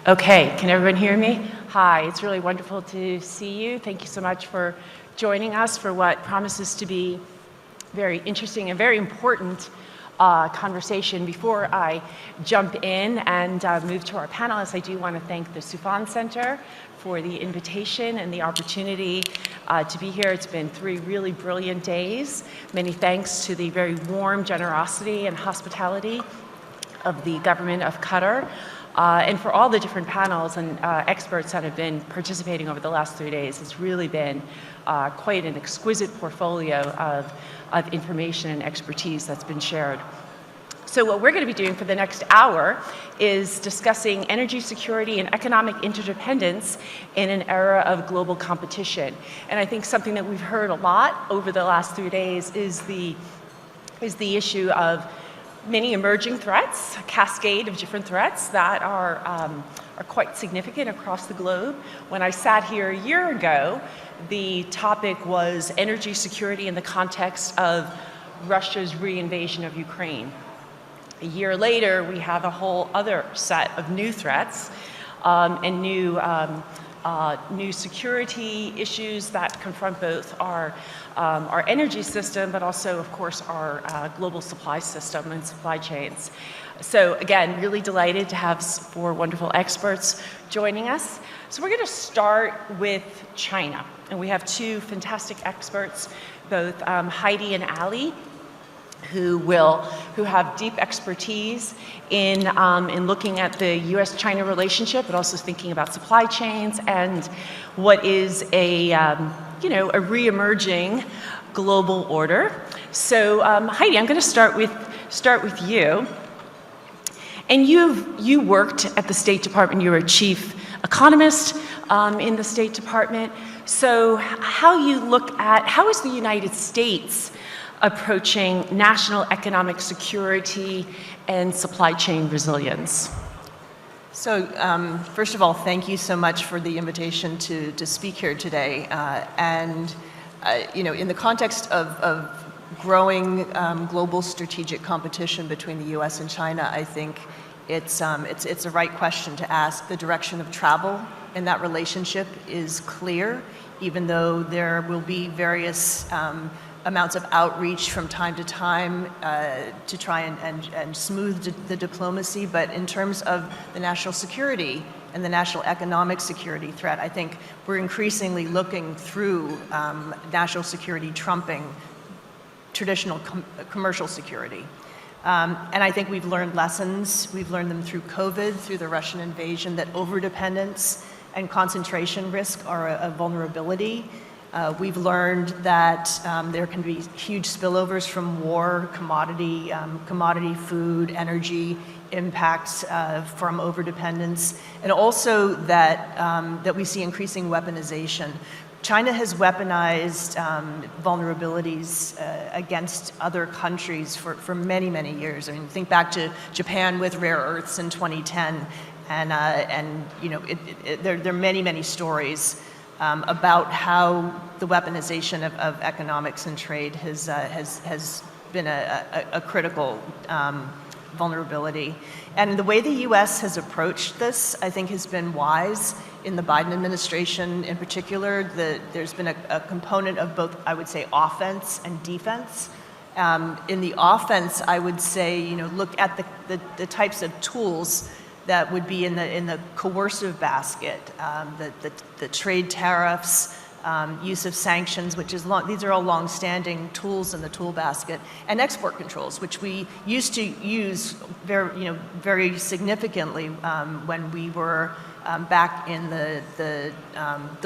Okay, can everyone hear me? Hi, it's really wonderful to see you. Thank you so much for joining us for what promises to be very interesting and very important conversation. Before I jump in and move to our panelists, I do want to thank the Sufan Center for the invitation and the opportunity to be here. It's been 3 really brilliant days. Many thanks to the very warm generosity and hospitality of the government of Qatar, and for all the different panels and experts that have been participating over the last 3 days. It's really been quite an exquisite portfolio of information and expertise that's been shared. So what we're going to be doing for the next hour is discussing energy security and economic interdependence in an era of global competition. And I think something that we've heard a lot over the last 3 days is the issue of many emerging threats, a cascade of different threats that are quite significant across the globe. When I sat here a year ago, the topic was energy security in the context of Russia's reinvasion of Ukraine. A year later, we have a whole other set of new threats and new security issues that confront both our energy system, but also, of course, our global supply system and supply chains. So again, really delighted to have 4 wonderful experts joining us. So we're going to start with China, and we have 2 fantastic experts, both Heidi and Ali, who have deep expertise in looking at the U.S.-China relationship, but also thinking about supply chains and what is a re-emerging global order. So Heidi, I'm going to start with you. And you worked at the State Department. You were a chief economist in the State Department. So how is the United States approaching national economic security and supply chain resilience? So first of all, thank you so much for the invitation to speak here today. In the context of growing global strategic competition between the U.S. and China, I think it's a right question to ask. The direction of travel in that relationship is clear, even though there will be various amounts of outreach from time to time to try and smooth the diplomacy. But in terms of the national security and the national economic security threat, I think we're increasingly looking through national security trumping traditional commercial security. And I think we've learned lessons. We've learned them through COVID, through the Russian invasion, that overdependence and concentration risk are a vulnerability. We've learned that there can be huge spillovers from war, commodity food, energy impacts from overdependence, and also that we see increasing weaponization. China has weaponized vulnerabilities against other countries for many, many years. I mean, think back to Japan with rare earths in 2010, and there are many, many stories about how the weaponization of economics and trade has been a critical vulnerability. And the way the U.S. has approached this, I think, has been wise. In the Biden administration in particular, there's been a component of both, I would say, offense and defense. In the offense, I would say, look at the types of tools that would be in the coercive basket, the trade tariffs, use of sanctions, these are all long-standing tools in the tool basket, and export controls, which we used to use very significantly when we were back in the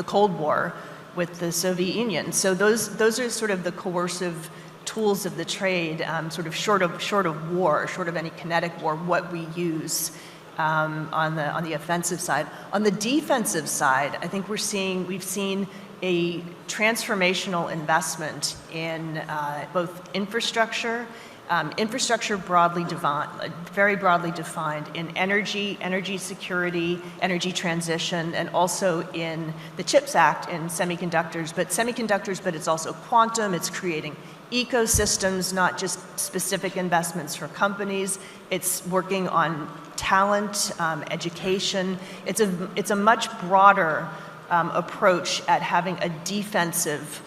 Cold War with the Soviet Union. So those are sort of the coercive tools of the trade, sort of short of war, short of any kinetic war, what we use on the offensive side. On the defensive side, I think we've seen a transformational investment in both infrastructure, very broadly defined in energy security, energy transition, and also in the CHIPS Act in semiconductors, but it's also quantum, it's creating ecosystems, not just specific investments for companies. It's working on talent, education. It's a much broader approach at having a defensive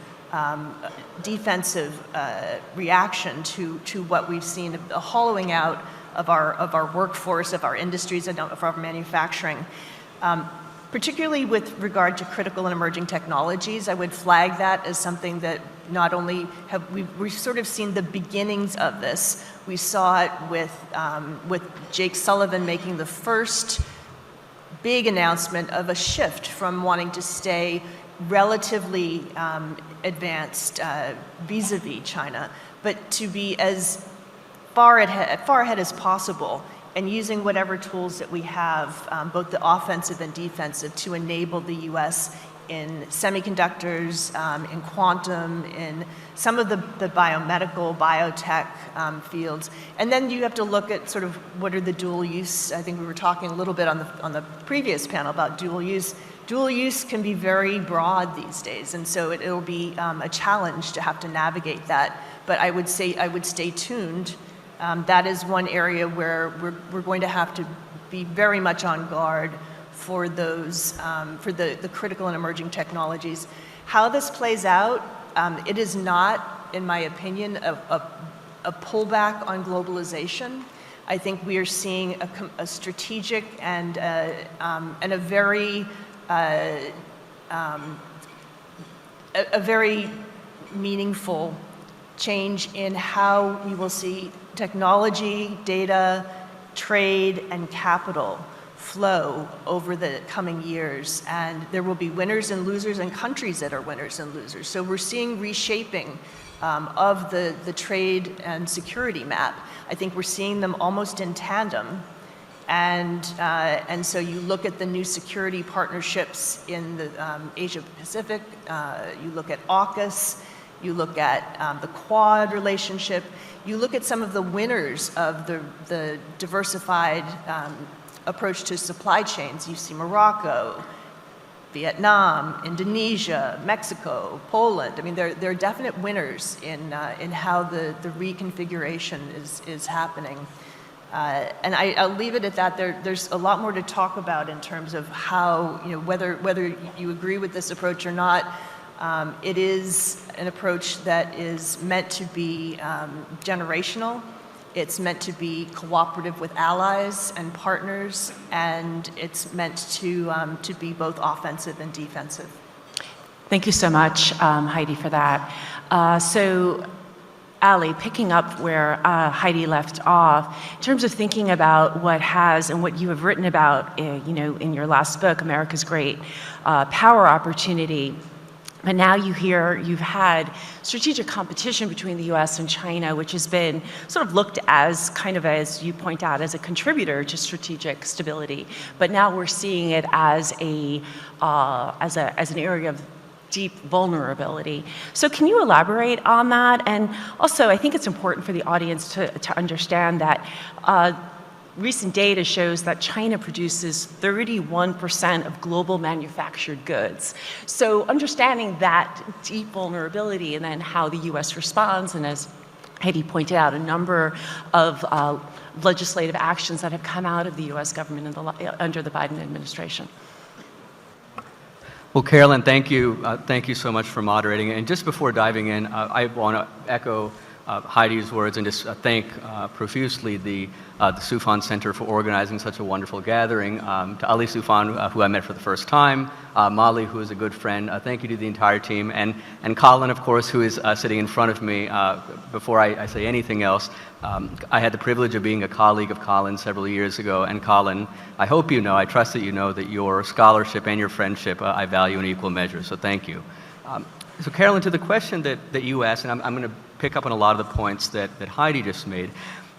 reaction to what we've seen, a hollowing out of our workforce, of our industries, and of our manufacturing. Particularly with regard to critical and emerging technologies, I would flag that as something that not only we've sort of seen the beginnings of this. We saw it with Jake Sullivan making the first big announcement of a shift from wanting to stay relatively advanced vis-a-vis China, but to be as far ahead as possible, and using whatever tools that we have, both the offensive and defensive, to enable the U.S. in semiconductors, in quantum, in some of the biomedical, biotech fields. And then you have to look at sort of what are the dual use. I think we were talking a little bit on the previous panel about dual use. Dual use can be very broad these days, and so it'll be a challenge to have to navigate that. But I would stay tuned. That is one area where we're going to have to be very much on guard for those, for the critical and emerging technologies. How this plays out, it is not, in my opinion, a pullback on globalization. I think we are seeing a strategic and a very meaningful change in how we will see technology, data, trade, and capital flow over the coming years. And there will be winners and losers and countries that are winners and losers. So we're seeing reshaping of the trade and security map. I think we're seeing them almost in tandem. And so you look at the new security partnerships in the Asia Pacific, you look at AUKUS, you look at the Quad relationship, you look at some of the winners of the diversified approach to supply chains. You see Morocco, Vietnam, Indonesia, Mexico, Poland. I mean, there are definite winners in how the reconfiguration is happening. And I'll leave it at that. There's a lot more to talk about in terms of how, whether you agree with this approach or not. It is an approach that is meant to be generational. It's meant to be cooperative with allies and partners, and it's meant to be both offensive and defensive. Thank you so much, Heidi, for that. So, Ali, picking up where Heidi left off, in terms of thinking about what has and what you have written about, in your last book, America's Great Power Opportunity. But now you've had strategic competition between the U.S. and China, which has been sort of looked as kind of, as you point out, as a contributor to strategic stability. But now we're seeing it as an area of deep vulnerability. So can you elaborate on that? And also, I think it's important for the audience to understand that recent data shows that China produces 31% of global manufactured goods. So understanding that deep vulnerability and then how the U.S. responds, and as Heidi pointed out, a number of legislative actions that have come out of the U.S. government under the Biden administration. Well, Carolyn, thank you. Thank you so much for moderating. And just before diving in, I want to echo Heidi's words and just thank profusely the Soufan Center for organizing such a wonderful gathering. To Ali Soufan, who I met for the first time, Molly, who is a good friend, thank you to the entire team, and Colin, of course, who is sitting in front of me. Before I say anything else, I had the privilege of being a colleague of Colin's several years ago, and Colin, I hope you know, I trust that you know that your scholarship and your friendship I value in equal measure, so thank you. So Carolyn, to the question that you asked, and I'm going to pick up on a lot of the points that Heidi just made,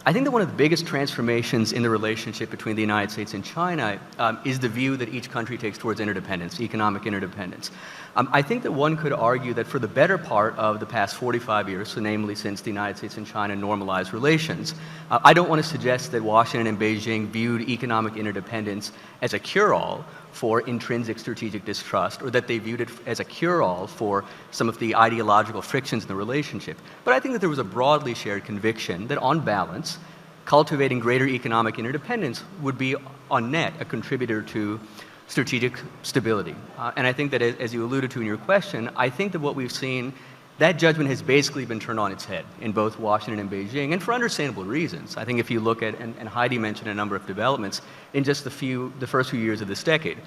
I think that one of the biggest transformations in the relationship between the United States and China is the view that each country takes towards interdependence, economic interdependence. I think that one could argue that for the better part of the past 45 years, so namely since the United States and China normalized relations, I don't want to suggest that Washington and Beijing viewed economic interdependence as a cure-all for intrinsic strategic distrust, or that they viewed it as a cure-all for some of the ideological frictions in the relationship. But I think that there was a broadly shared conviction that on balance, cultivating greater economic interdependence would be on net a contributor to strategic stability. And I think that as you alluded to in your question, I think that what we've seen, that judgment has basically been turned on its head in both Washington and Beijing, and for understandable reasons. I think if you look at, and Heidi mentioned a number of developments in just the first few years of this decade,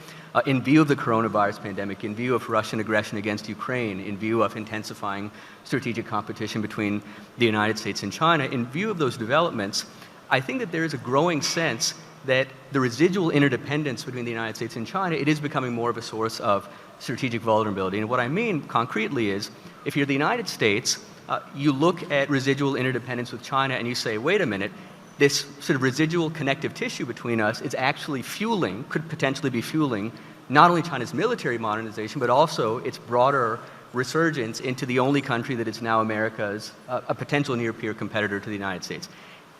in view of the coronavirus pandemic, in view of Russian aggression against Ukraine, in view of intensifying strategic competition between the United States and China, in view of those developments, I think that there is a growing sense that the residual interdependence between the United States and China, it is becoming more of a source of strategic vulnerability. And what I mean concretely is, if you're the United States, you look at residual interdependence with China and you say, wait a minute, this sort of residual connective tissue between us is actually fueling, could potentially be fueling, not only China's military modernization, but also its broader resurgence into the only country that is now America's, a potential near-peer competitor to the United States.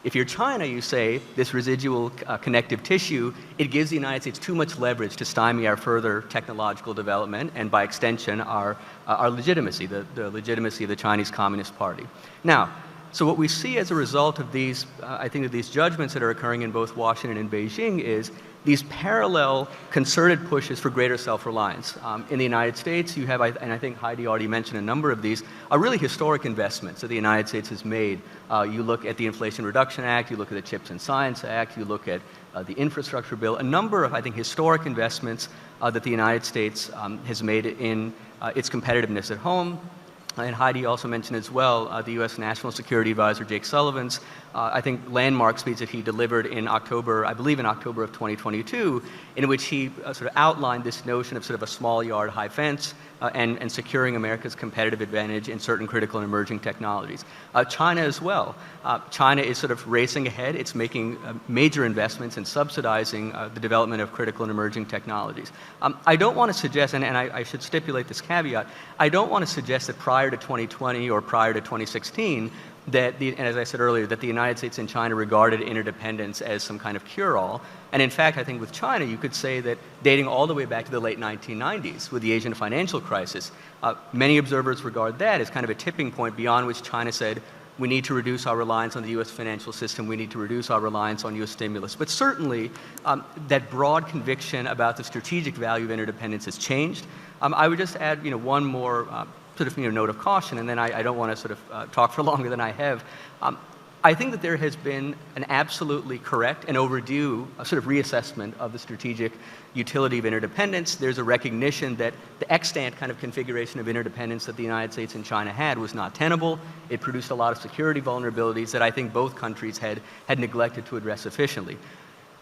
If you're China, you say this residual connective tissue, it gives the United States too much leverage to stymie our further technological development and by extension our legitimacy, the legitimacy of the Chinese Communist Party. Now, so what we see as a result of these, I think of these judgments that are occurring in both Washington and Beijing is these parallel concerted pushes for greater self-reliance. In the United States, you have, and I think Heidi already mentioned a number of these, are really historic investments that the United States has made. You look at the Inflation Reduction Act, you look at the Chips and Science Act, you look at the infrastructure bill, a number of, I think, historic investments that the United States has made in its competitiveness at home. And Heidi also mentioned as well the U.S. National Security Advisor Jake Sullivan's, I think, landmark speech that he delivered in October, I believe in October of 2022, in which he sort of outlined this notion of sort of a small yard, high fence, and securing America's competitive advantage in certain critical and emerging technologies. China as well. China is sort of racing ahead. It's making major investments in subsidizing the development of critical and emerging technologies. I don't want to suggest, and I should stipulate this caveat, I don't want to suggest that prior to 2020 or prior to 2016, that and as I said earlier, that the United States and China regarded interdependence as some kind of cure-all. And in fact, I think with China, you could say that dating all the way back to the late 1990s with the Asian financial crisis, many observers regard that as kind of a tipping point beyond which China said, we need to reduce our reliance on the U.S. financial system, we need to reduce our reliance on U.S. stimulus. But certainly, that broad conviction about the strategic value of interdependence has changed. I would just add, one more sort of note of caution, and then I don't want to sort of talk for longer than I have. I think that there has been an absolutely correct and overdue sort of reassessment of the strategic utility of interdependence. There's a recognition that the extant kind of configuration of interdependence that the United States and China had was not tenable. It produced a lot of security vulnerabilities that I think both countries had neglected to address efficiently.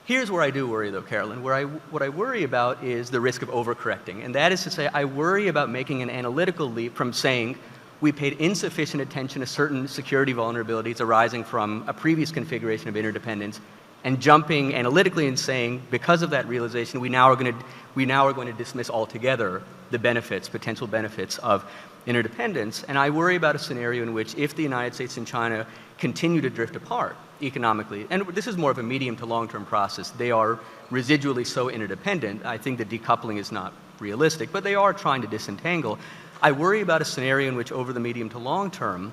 Here's where I do worry, though, Carolyn. What I worry about is the risk of overcorrecting. And that is to say, I worry about making an analytical leap from saying we paid insufficient attention to certain security vulnerabilities arising from a previous configuration of interdependence and jumping analytically and saying, because of that realization, we now are going to dismiss altogether the benefits, potential benefits of interdependence. And I worry about a scenario in which if the United States and China continue to drift apart economically, and this is more of a medium to long-term process, they are residually so interdependent, I think that decoupling is not realistic, but they are trying to disentangle. I worry about a scenario in which over the medium to long term,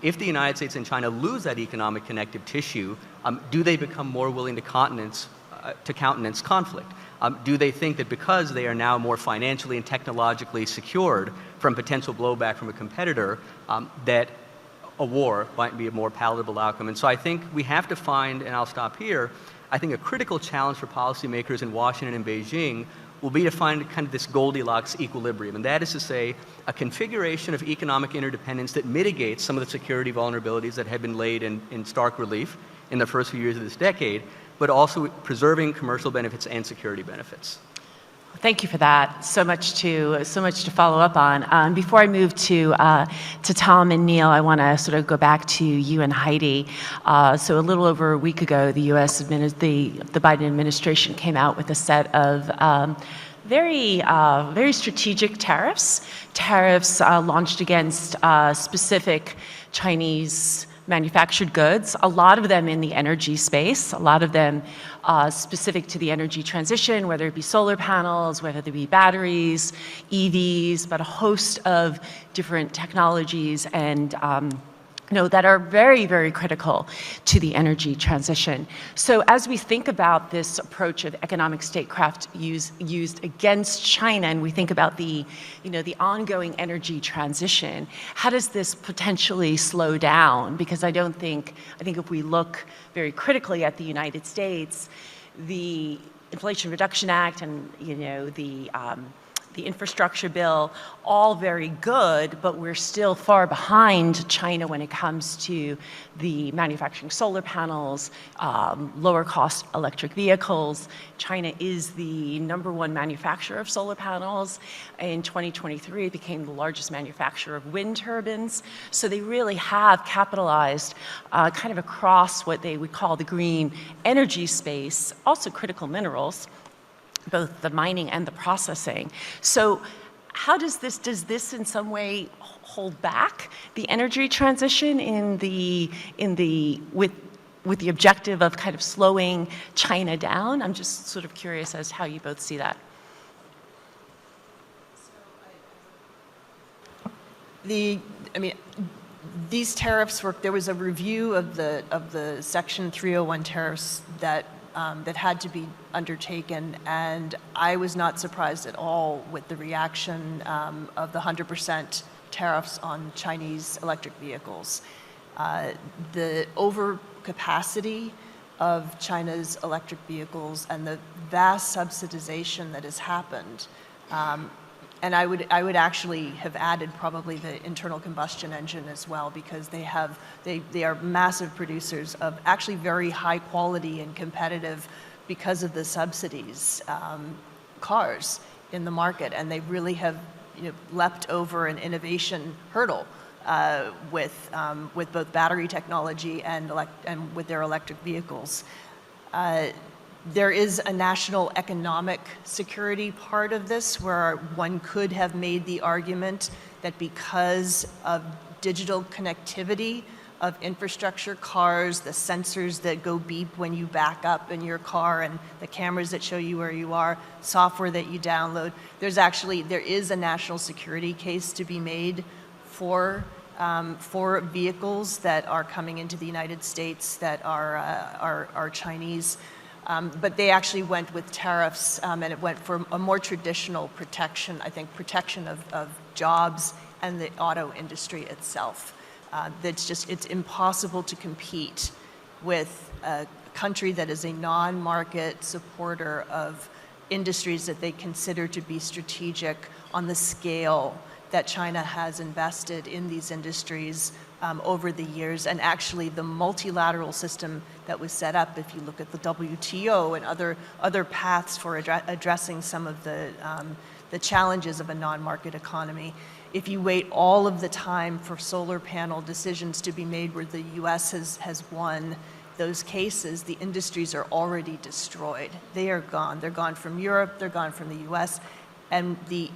if the United States and China lose that economic connective tissue, do they become more willing to countenance conflict? Do they think that because they are now more financially and technologically secured from potential blowback from a competitor, that a war might be a more palatable outcome? And so I think we have to find, and I'll stop here, I think a critical challenge for policymakers in Washington and Beijing will be to find kind of this Goldilocks equilibrium. And that is to say, a configuration of economic interdependence that mitigates some of the security vulnerabilities that have been laid in stark relief in the first few years of this decade, but also preserving commercial benefits and security benefits. Thank you for that. So much to follow up on. Before I move to Tom and Neil, I want to sort of go back to you and Heidi. So a little over a week ago, the Biden administration came out with a set of very strategic tariffs. Tariffs launched against specific Chinese manufactured goods, a lot of them in the energy space, a lot of them specific to the energy transition, whether it be solar panels, whether they be batteries, EVs, but a host of different technologies and that are very, very critical to the energy transition. So as we think about this approach of economic statecraft used against China, and we think about the ongoing energy transition, how does this potentially slow down? Because I think if we look very critically at the United States, the Inflation Reduction Act and the infrastructure bill, all very good, but we're still far behind China when it comes to the manufacturing solar panels, lower cost electric vehicles. China is the #1 manufacturer of solar panels. In 2023, it became the largest manufacturer of wind turbines. So they really have capitalized kind of across what they would call the green energy space, also critical minerals, both the mining and the processing. So how does this in some way hold back the energy transition with the objective of kind of slowing China down? I'm just sort of curious as how you both see that. These tariffs there was a review of the Section 301 tariffs that had to be undertaken, and I was not surprised at all with the reaction of the 100% tariffs on Chinese electric vehicles. The overcapacity of China's electric vehicles and the vast subsidization that has happened, and I would actually have added probably the internal combustion engine as well, because they are massive producers of actually very high quality and competitive, because of the subsidies, cars in the market, and they really have leapt over an innovation hurdle with both battery technology and with their electric vehicles. There is a national economic security part of this, where one could have made the argument that because of digital connectivity of infrastructure, cars, the sensors that go beep when you back up in your car, and the cameras that show you where you are, software that you download, there is a national security case to be made for vehicles that are coming into the United States that are Chinese. But they actually went with tariffs, and it went for a more traditional protection, I think, protection of jobs and the auto industry itself. It's impossible to compete with a country that is a non-market supporter of industries that they consider to be strategic on the scale that China has invested in these industries over the years, and actually the multilateral system that was set up, if you look at the WTO and other paths for addressing some of the challenges of a non-market economy. If you wait all of the time for solar panel decisions to be made where the US has won those cases, the industries are already destroyed. They are gone. They're gone from Europe, they're gone from the US, and the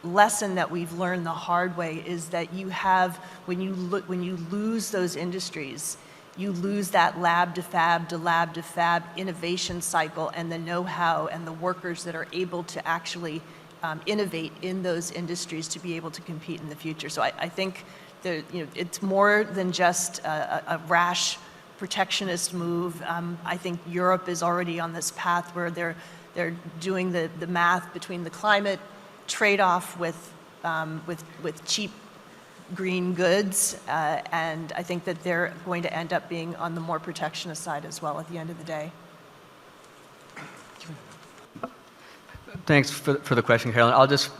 lesson that we've learned the hard way is that when you lose those industries, you lose that lab to fab innovation cycle, and the know-how and the workers that are able to actually innovate in those industries to be able to compete in the future. So I think it's more than just a rash protectionist move. I think Europe is already on this path where they're doing the math between the climate trade-off with cheap green goods, and I think that they're going to end up being on the more protectionist side as well at the end of the day. Thanks for the question, Carolyn. I'll just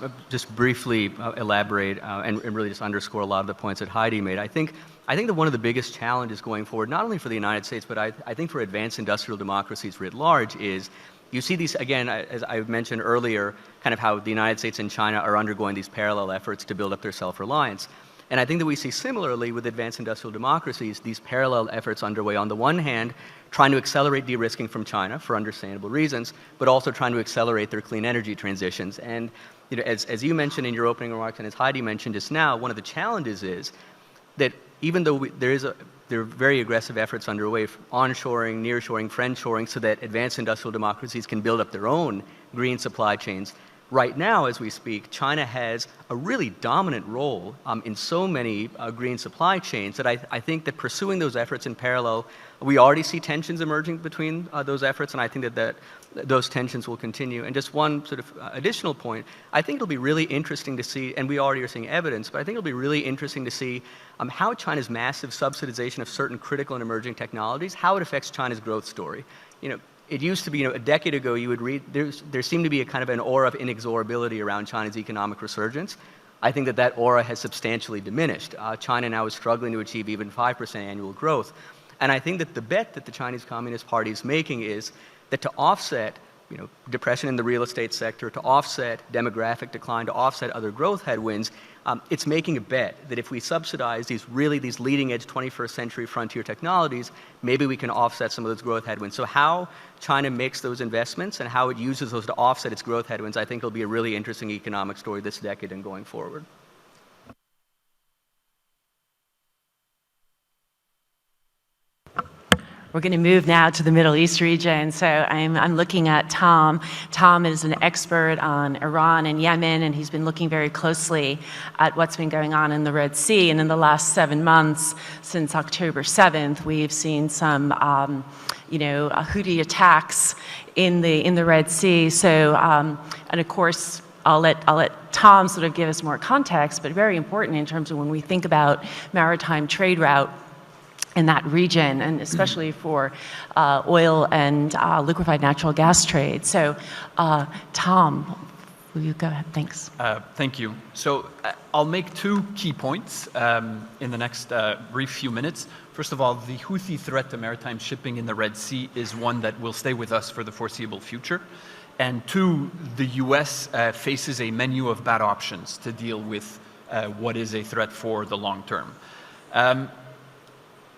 briefly elaborate and really just underscore a lot of the points that Heidi made. I think that one of the biggest challenges going forward, not only for the United States, but I think for advanced industrial democracies writ large, is you see these, again, as I mentioned earlier, kind of how the United States and China are undergoing these parallel efforts to build up their self-reliance. And I think that we see similarly with advanced industrial democracies, these parallel efforts underway. On the one hand, trying to accelerate de-risking from China for understandable reasons, but also trying to accelerate their clean energy transitions. And as you mentioned in your opening remarks, and as Heidi mentioned just now, one of the challenges is that even though there are very aggressive efforts underway, onshoring, nearshoring, friendshoring, so that advanced industrial democracies can build up their own green supply chains. Right now, as we speak, China has a really dominant role in so many green supply chains that I think that pursuing those efforts in parallel, we already see tensions emerging between those efforts, and I think that those tensions will continue. And just one sort of additional point, I think it'll be really interesting to see, and we already are seeing evidence, but I think it'll be really interesting to see how China's massive subsidization of certain critical and emerging technologies, how it affects China's growth story. It used to be, a decade ago, you would read, there seemed to be a kind of an aura of inexorability around China's economic resurgence. I think that aura has substantially diminished. China now is struggling to achieve even 5% annual growth. And I think that the bet that the Chinese Communist Party is making is that to offset depression in the real estate sector, to offset demographic decline, to offset other growth headwinds, it's making a bet that if we subsidize these leading edge 21st century frontier technologies, maybe we can offset some of those growth headwinds. So how China makes those investments and how it uses those to offset its growth headwinds, I think will be a really interesting economic story this decade and going forward. We're going to move now to the Middle East region. So I'm looking at Tom. Tom is an expert on Iran and Yemen, and he's been looking very closely at what's been going on in the Red Sea. And in the last 7 months, since October 7th, we've seen some, Houthi attacks in the Red Sea. So, and of course, I'll let Tom sort of give us more context, but very important in terms of when we think about maritime trade route in that region, and especially for oil and liquefied natural gas trade. So, Tom, will you go ahead? Thanks. Thank you. So I'll make 2 key points in the next brief few minutes. First of all, the Houthi threat to maritime shipping in the Red Sea is one that will stay with us for the foreseeable future. And 2, the US faces a menu of bad options to deal with what is a threat for the long term.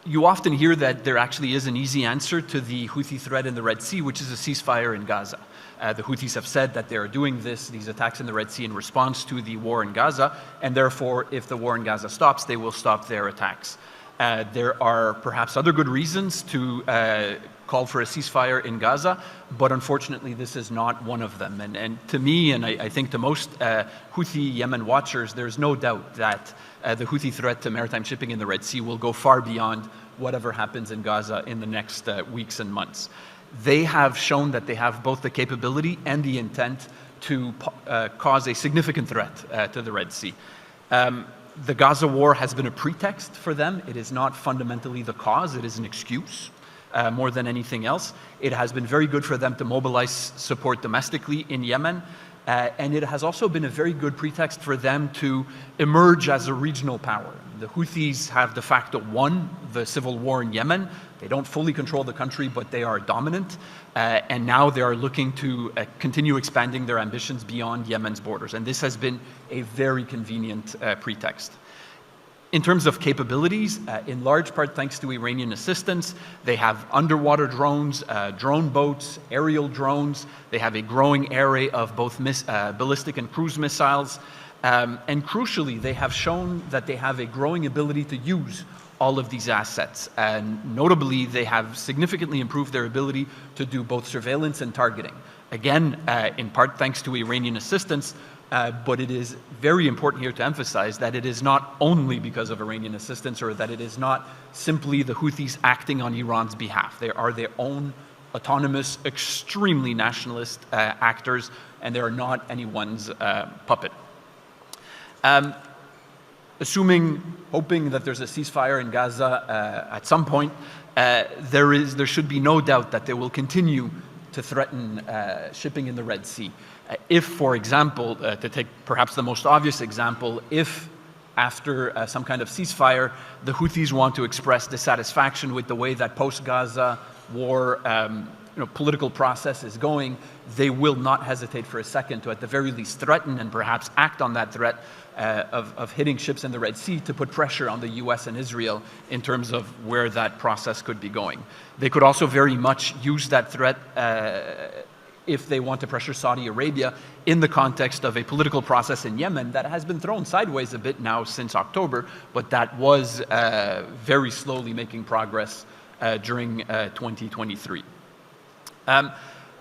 You often hear that there actually is an easy answer to the Houthi threat in the Red Sea, which is a ceasefire in Gaza. The Houthis have said that they are doing these attacks in the Red Sea in response to the war in Gaza, and therefore, if the war in Gaza stops, they will stop their attacks. There are perhaps other good reasons to call for a ceasefire in Gaza, but unfortunately, this is not one of them. And to me, and I think to most Houthi Yemen watchers, there's no doubt that the Houthi threat to maritime shipping in the Red Sea will go far beyond whatever happens in Gaza in the next weeks and months. They have shown that they have both the capability and the intent to cause a significant threat to the Red Sea. The Gaza war has been a pretext for them. It is not fundamentally the cause. It is an excuse more than anything else. It has been very good for them to mobilize support domestically in Yemen. And it has also been a very good pretext for them to emerge as a regional power. The Houthis have de facto won the civil war in Yemen. They don't fully control the country, but they are dominant. And now they are looking to continue expanding their ambitions beyond Yemen's borders. And this has been a very convenient pretext. In terms of capabilities, in large part thanks to Iranian assistance, they have underwater drones, drone boats, aerial drones. They have a growing array of both ballistic and cruise missiles. And crucially, they have shown that they have a growing ability to use all of these assets. And notably, they have significantly improved their ability to do both surveillance and targeting. Again, in part thanks to Iranian assistance, but it is very important here to emphasize that it is not only because of Iranian assistance, or that it is not simply the Houthis acting on Iran's behalf. They are their own autonomous, extremely nationalist actors, and they are not anyone's puppet. Hoping that there's a ceasefire in Gaza at some point, there should be no doubt that they will continue to threaten shipping in the Red Sea. If, for example, to take perhaps the most obvious example, if after some kind of ceasefire, the Houthis want to express dissatisfaction with the way that post-Gaza war political process is going, they will not hesitate for a second to at the very least threaten and perhaps act on that threat of hitting ships in the Red Sea to put pressure on the US and Israel in terms of where that process could be going. They could also very much use that threat if they want to pressure Saudi Arabia in the context of a political process in Yemen that has been thrown sideways a bit now since October, but that was very slowly making progress during 2023.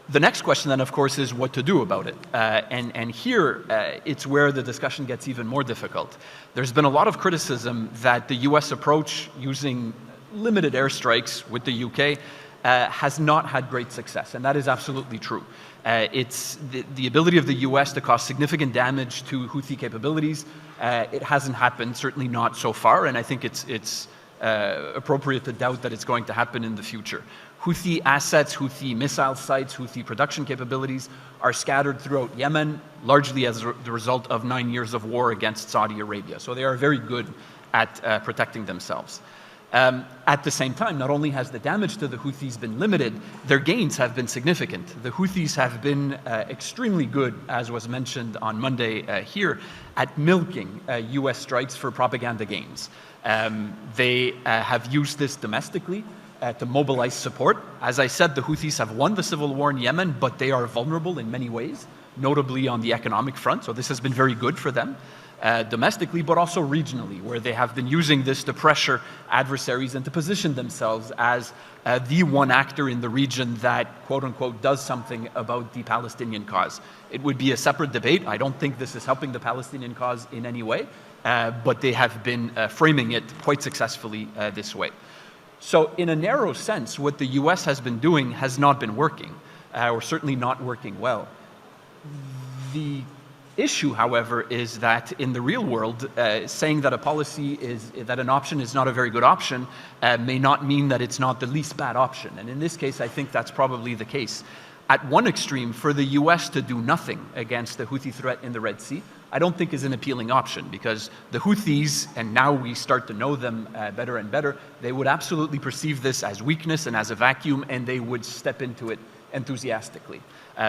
The next question then, of course, is what to do about it. And here, it's where the discussion gets even more difficult. There's been a lot of criticism that the US approach using limited airstrikes with the UK has not had great success, and that is absolutely true. It's the ability of the US to cause significant damage to Houthi capabilities. It hasn't happened, certainly not so far, and I think it's appropriate to doubt that it's going to happen in the future. Houthi assets, Houthi missile sites, Houthi production capabilities are scattered throughout Yemen, largely as the result of 9 years of war against Saudi Arabia. So they are very good at protecting themselves. At the same time, not only has the damage to the Houthis been limited, their gains have been significant. The Houthis have been extremely good, as was mentioned on Monday here, at milking US strikes for propaganda gains. They have used this domestically to mobilize support. As I said, the Houthis have won the civil war in Yemen, but they are vulnerable in many ways, notably on the economic front. So this has been very good for them. Domestically, but also regionally, where they have been using this to pressure adversaries and to position themselves as the one actor in the region that, quote unquote, does something about the Palestinian cause. It would be a separate debate. I don't think this is helping the Palestinian cause in any way, but they have been framing it quite successfully this way. So in a narrow sense, what the US has been doing has not been working, or certainly not working well. The issue, however, is that in the real world, saying that that an option is not a very good option may not mean that it's not the least bad option. And in this case, I think that's probably the case. At one extreme, for the US to do nothing against the Houthi threat in the Red Sea, I don't think is an appealing option, because the Houthis, and now we start to know them better and better, they would absolutely perceive this as weakness and as a vacuum, and they would step into it enthusiastically.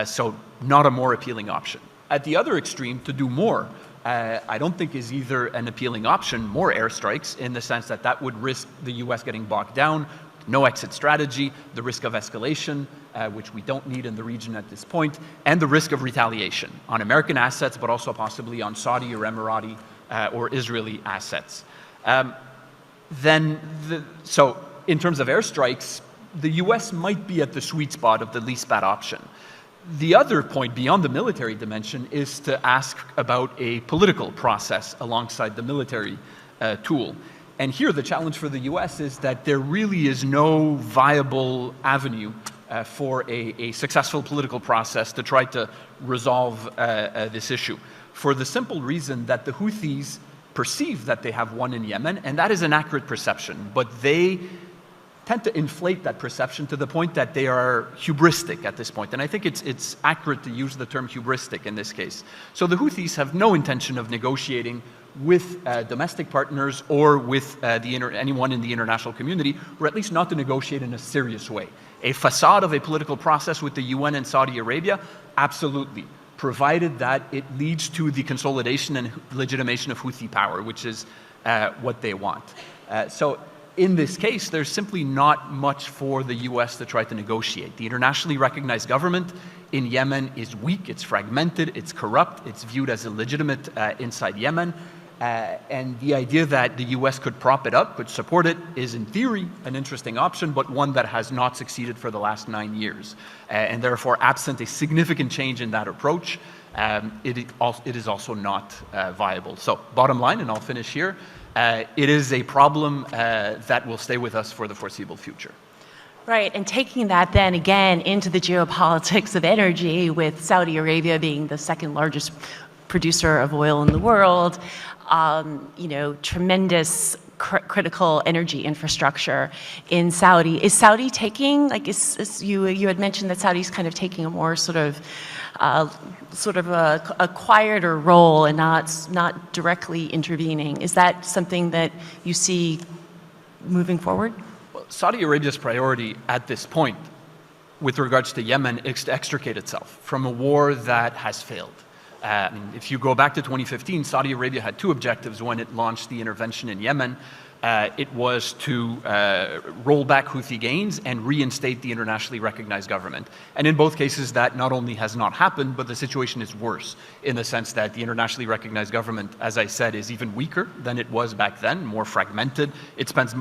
So not a more appealing option. At the other extreme, to do more, I don't think is either an appealing option, more airstrikes, in the sense that that would risk the US getting bogged down, no exit strategy, the risk of escalation, which we don't need in the region at this point, and the risk of retaliation on American assets, but also possibly on Saudi or Emirati or Israeli assets. So in terms of airstrikes, the US might be at the sweet spot of the least bad option. The other point beyond the military dimension is to ask about a political process alongside the military tool. And here the challenge for the US is that there really is no viable avenue for a successful political process to try to resolve this issue, for the simple reason that the Houthis perceive that they have won in Yemen, and that is an accurate perception, but they tend to inflate that perception to the point that they are hubristic at this point. And I think it's accurate to use the term hubristic in this case. So the Houthis have no intention of negotiating with domestic partners or with anyone in the international community, or at least not to negotiate in a serious way. A facade of a political process with the UN and Saudi Arabia, absolutely, provided that it leads to the consolidation and legitimation of Houthi power, which is what they want. So in this case, there's simply not much for the US to try to negotiate. The internationally recognized government in Yemen is weak, it's fragmented, it's corrupt, it's viewed as illegitimate inside Yemen. And the idea that the US could prop it up, could support it, is in theory an interesting option, but one that has not succeeded for the last 9 years. And therefore, absent a significant change in that approach, it is also not viable. So bottom line, and I'll finish here, it is a problem that will stay with us for the foreseeable future. Right, and taking that then again into the geopolitics of energy, with Saudi Arabia being the second largest producer of oil in the world, tremendous critical energy infrastructure in Saudi. Is Saudi taking, you had mentioned that Saudi's kind of taking a more sort of a quieter role and not directly intervening. Is that something that you see moving forward? Well, Saudi Arabia's priority at this point with regards to Yemen, to extricate itself from a war that has failed. If you go back to 2015, Saudi Arabia had two objectives when it launched the intervention in Yemen. It was to roll back Houthi gains and reinstate the internationally recognized government. And in both cases, that not only has not happened, but the situation is worse in the sense that the internationally recognized government, as I said, is even weaker than it was back then, more fragmented. It spends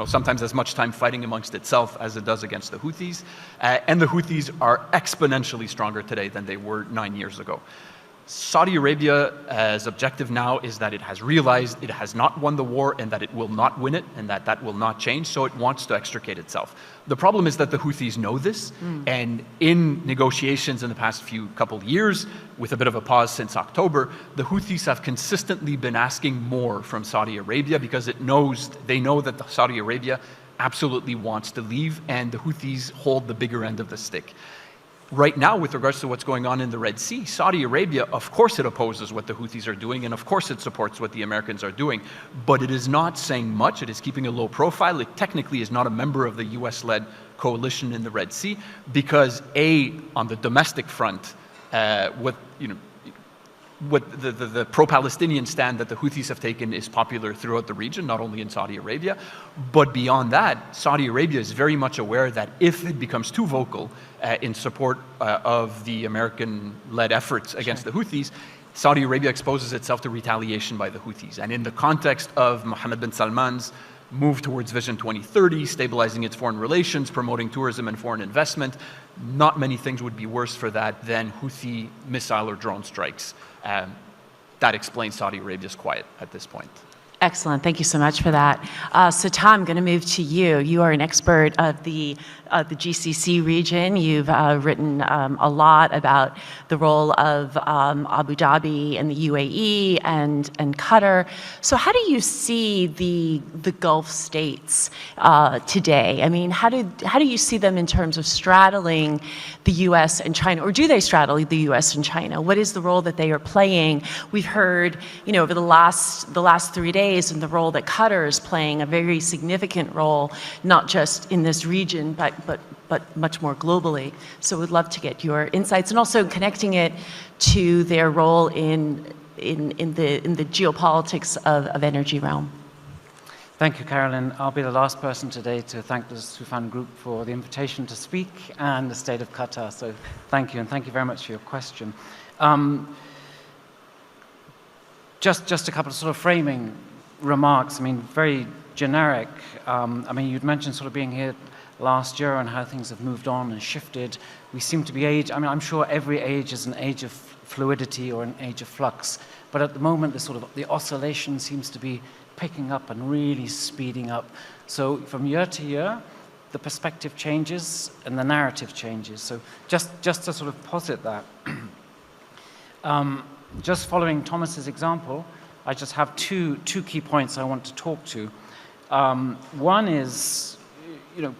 sometimes as much time fighting amongst itself as it does against the Houthis. And the Houthis are exponentially stronger today than they were 9 years ago. Saudi Arabia's objective now is that it has realized it has not won the war and that it will not win it and that will not change, so it wants to extricate itself. The problem is that the Houthis know this, and in negotiations in the past couple of years, with a bit of a pause since October, the Houthis have consistently been asking more from Saudi Arabia because they know that Saudi Arabia absolutely wants to leave, and the Houthis hold the bigger end of the stick. Right now, with regards to what's going on in the Red Sea, Saudi Arabia, of course it opposes what the Houthis are doing, and of course it supports what the Americans are doing, but it is not saying much. It is keeping a low profile. It technically is not a member of the US-led coalition in the Red Sea because, on the domestic front, the pro-Palestinian stand that the Houthis have taken is popular throughout the region, not only in Saudi Arabia. But beyond that, Saudi Arabia is very much aware that if it becomes too vocal in support of the American-led efforts against the Houthis, Saudi Arabia exposes itself to retaliation by the Houthis. And in the context of Mohammed bin Salman's move towards Vision 2030, stabilizing its foreign relations, promoting tourism and foreign investment, not many things would be worse for that than Houthi missile or drone strikes. That explains Saudi Arabia's quiet at this point. Excellent. Thank you so much for that. So Tom, I'm going to move to you. You are an expert of the GCC region. You've written a lot about the role of Abu Dhabi and the UAE and Qatar. So how do you see the Gulf states today? I mean, how do you see them in terms of straddling the U.S. and China, or do they straddle the U.S. and China? What is the role that they are playing? We've heard, over the last 3 days, and the role that Qatar is playing, a very significant role, not just in this region, but much more globally. So we'd love to get your insights, and also connecting it to their role in the geopolitics of energy realm. Thank you, Carolyn. I'll be the last person today to thank the Soufan Group for the invitation to speak and the state of Qatar. So thank you, and thank you very much for your question. Just a couple of sort of framing remarks. I mean, very generic. You'd mentioned sort of being here last year and how things have moved on and shifted. We seem to be I'm sure every age is an age of fluidity or an age of flux, but at the moment the oscillation seems to be picking up and really speeding up. So from year to year, the perspective changes and the narrative changes. So just to sort of posit that, just following Thomas's example, I just have two key points I want to talk to. One is,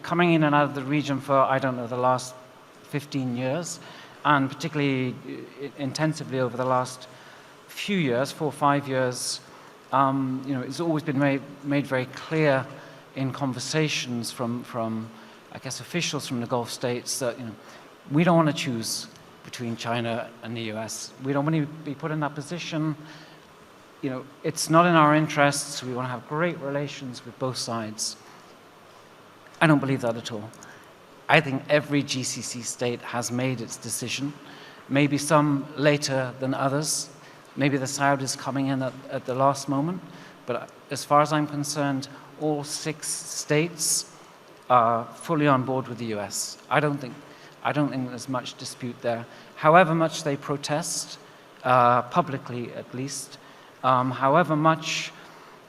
coming in and out of the region for, the last 15 years, and particularly intensively over the last few years, 4 or 5 years, it's always been made very clear in conversations from I guess, officials from the Gulf states that, we don't want to choose between China and the US. We don't want to be put in that position. It's not in our interests. We want to have great relations with both sides. I don't believe that at all. I think every GCC state has made its decision, maybe some later than others. Maybe the Saudis coming in at the last moment. But as far as I'm concerned, all 6 states are fully on board with the US. I don't think there's much dispute there. However much they protest, publicly at least, however much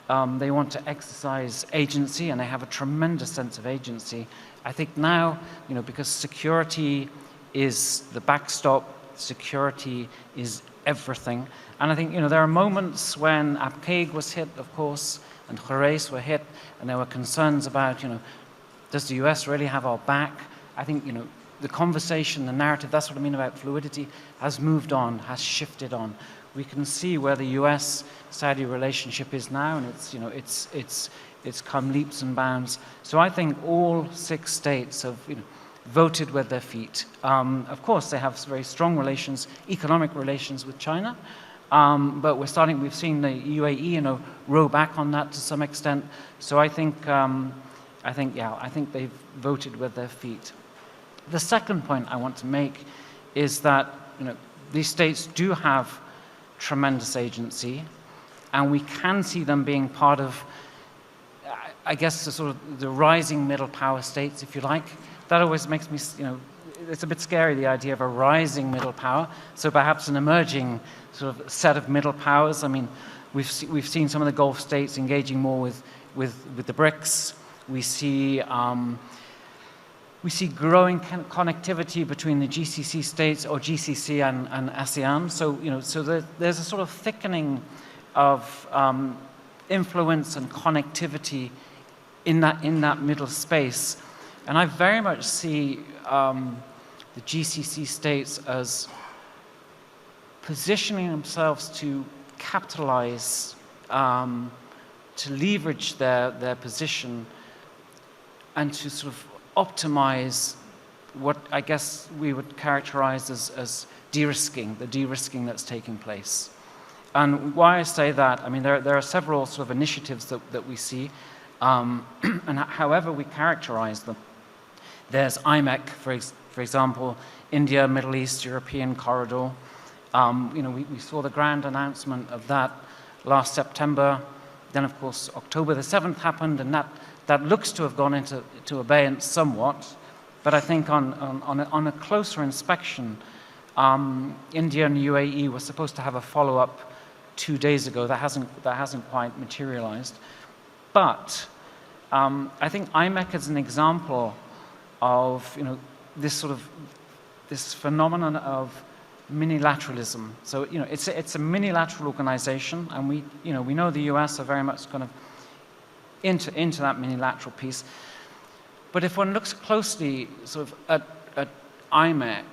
they want to exercise agency, and they have a tremendous sense of agency, I think now, because security is the backstop, security is everything. And I think, there are moments when Abqaiq was hit, of course, and Khurais were hit, and there were concerns about, does the US really have our back? I think, the conversation, the narrative, that's what I mean about fluidity, has moved on, has shifted on. We can see where the US-Saudi relationship is now, and it's come leaps and bounds. So I think all 6 states have, voted with their feet. Of course, they have very strong relations, economic relations with China, but we've seen the UAE, row back on that to some extent. So I think they've voted with their feet. The second point I want to make is that, these states do have tremendous agency, and we can see them being part of, I guess, the sort of the rising middle power states, if you like. That always makes me, it's a bit scary, the idea of a rising middle power. So perhaps an emerging sort of set of middle powers. I mean, we've seen some of the Gulf states engaging more with the BRICS. We see growing connectivity between the GCC states, or GCC and ASEAN. So so there's a sort of thickening of influence and connectivity in that middle space. And I very much see the GCC states as positioning themselves to capitalize, to leverage their position, and to sort of optimize what I guess we would characterize as de-risking, the de-risking that's taking place. And why I say that, I mean, there are several sort of initiatives that we see, and however we characterize them. There's IMEC, for example, India, Middle East, European corridor. We saw the grand announcement of that last September. Then, of course, October the 7th happened, and that looks to have gone into abeyance somewhat. But I think on a closer inspection, India and UAE were supposed to have a follow-up 2 days ago. That hasn't quite materialized. But I think IMEC is an example of this phenomenon of minilateralism. So it's a minilateral organization, and we know the US are very much kind of into that minilateral piece. But if one looks closely sort of at IMEC,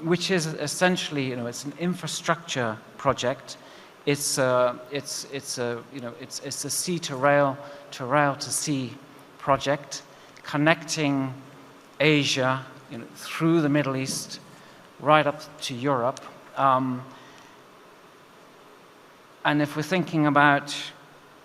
which is essentially it's an infrastructure project. It's a sea to rail to sea project, connecting Asia through the Middle East right up to Europe. And if we're thinking about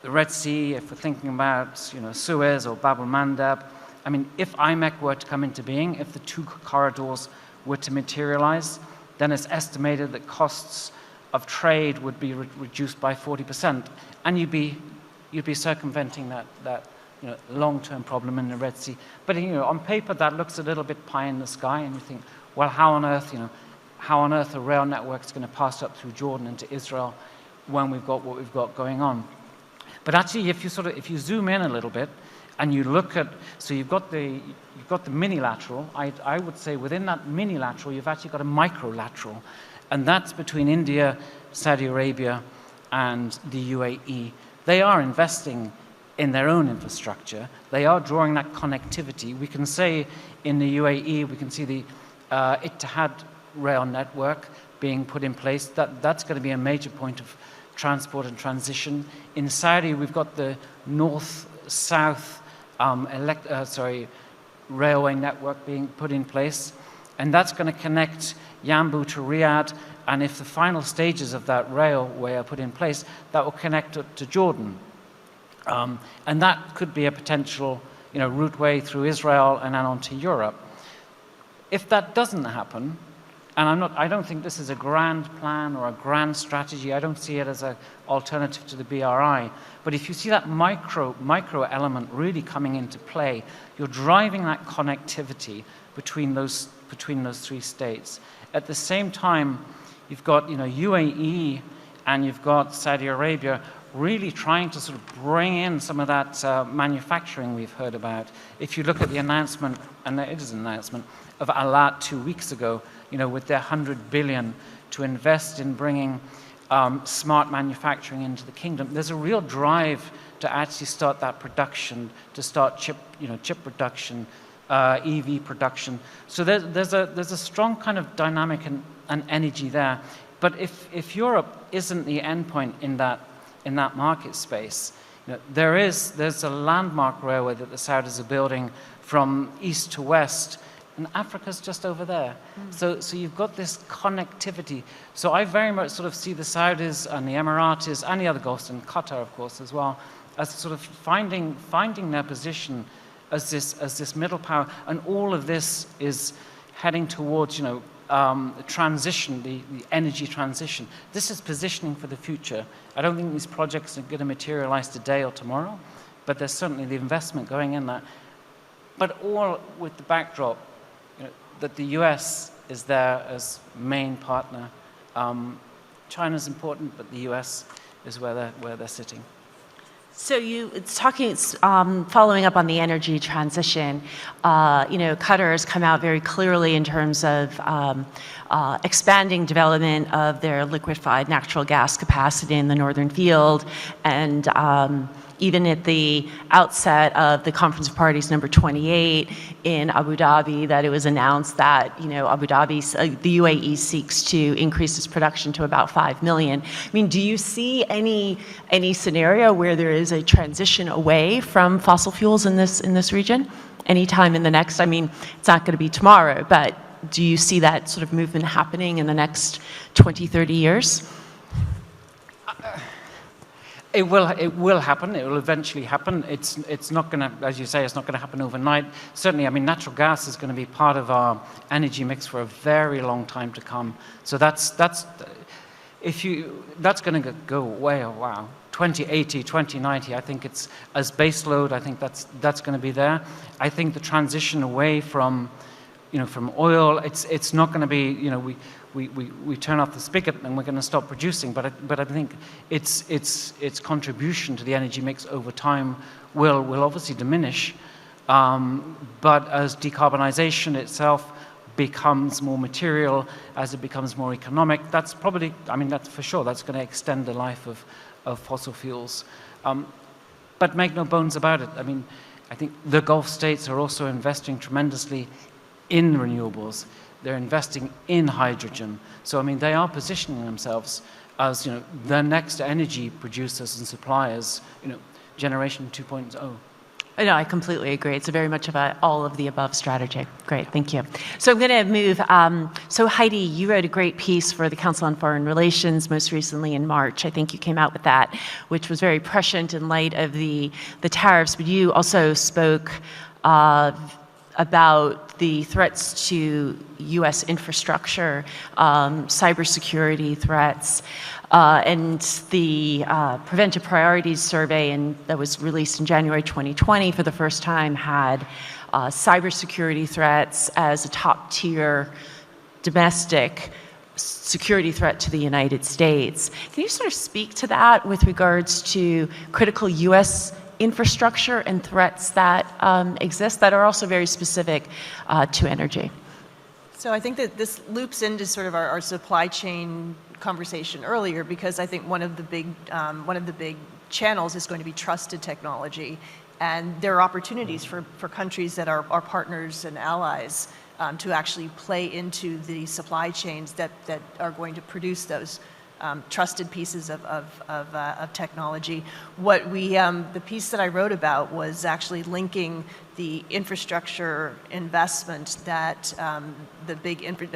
the Red Sea, if we're thinking about Suez or Bab el-Mandeb, I mean, if IMEC were to come into being, if the two corridors were to materialize, then it's estimated that costs of trade would be reduced by 40%, and you'd be circumventing that long-term problem in the Red Sea. But on paper that looks a little bit pie in the sky, and you think, well, how on earth a rail network is going to pass up through Jordan into Israel when we've got what we've got going on? But actually, if you zoom in a little bit and you look at, so you've got the minilateral. I would say within that minilateral, you've actually got a microlateral, and that's between India, Saudi Arabia, and the UAE. They are investing in their own infrastructure. They are drawing that connectivity. We can say in the UAE, we can see the Ittihad rail network being put in place. That's going to be a major point of transport and transition. In Saudi, we've got the north-south railway network being put in place, and that's going to connect Yanbu to Riyadh, and if the final stages of that railway are put in place, that will connect to Jordan. And that could be a potential routeway through Israel and then on to Europe. If that doesn't happen, and I don't think this is a grand plan or a grand strategy. I don't see it as an alternative to the BRI. But if you see that micro element really coming into play, you're driving that connectivity between those three states. At the same time, you've got UAE and you've got Saudi Arabia really trying to sort of bring in some of that manufacturing we've heard about. If you look at the announcement, and it is an announcement, of Alat 2 weeks ago, with their 100 billion to invest in bringing smart manufacturing into the kingdom, there's a real drive to actually start that production, to start chip production, EV production. So there's a strong kind of dynamic and energy there. But if Europe isn't the endpoint in that market space, There's a landmark railway that the Saudis are building from east to west, and Africa's just over there. So you've got this connectivity. So I very much sort of see the Saudis and the Emiratis and the other Gulf, and Qatar, of course, as well, as sort of finding their position as this middle power, and all of this is heading towards, transition, the energy transition. This is positioning for the future. I don't think these projects are going to materialize today or tomorrow, but there's certainly the investment going in that. But all with the backdrop that the US is there as main partner. China's important, but the US is where they're sitting. So following up on the energy transition, Qatar has come out very clearly in terms of expanding development of their liquefied natural gas capacity in the northern field, and even at the outset of the Conference of Parties number 28 in Abu Dhabi, that it was announced that Abu Dhabi, the UAE seeks to increase its production to about 5 million. I mean, do you see any scenario where there is a transition away from fossil fuels in this region? Anytime in the next, I mean, it's not going to be tomorrow, but do you see that sort of movement happening in the next 20, 30 years? It will happen. It will eventually happen. It's not going to, as you say, it's not going to happen overnight. Certainly, I mean, natural gas is going to be part of our energy mix for a very long time to come. So that's going to go way, oh wow, 2080, 2090. I think it's as base load. I think that's going to be there. I think the transition away from oil, it's not going to be, we turn off the spigot and we're going to stop producing. But I think its contribution to the energy mix over time will obviously diminish. But as decarbonization itself becomes more material, as it becomes more economic, that's for sure, that's going to extend the life of fossil fuels. But make no bones about it. I mean, I think the Gulf states are also investing tremendously in renewables. They're investing in hydrogen. So, I mean, they are positioning themselves as, the next energy producers and suppliers, generation 2.0. No, I completely agree. It's very much of all of the above strategy. Great, thank you. So I'm going to move. So Heidi, you wrote a great piece for the Council on Foreign Relations most recently in March. I think you came out with that, which was very prescient in light of the tariffs. But you also spoke about the threats to U.S. infrastructure, cybersecurity threats, and the Preventive Priorities Survey that was released in January 2020 for the first time had cybersecurity threats as a top-tier domestic security threat to the United States. Can you sort of speak to that with regards to critical U.S. infrastructure and threats that exist that are also very specific to energy? So I think that this loops into sort of our supply chain conversation earlier, because I think one of the big channels is going to be trusted technology, and there are opportunities for countries that are partners and allies to actually play into the supply chains that are going to produce those trusted pieces of technology. The piece that I wrote about was actually linking the infrastructure investment that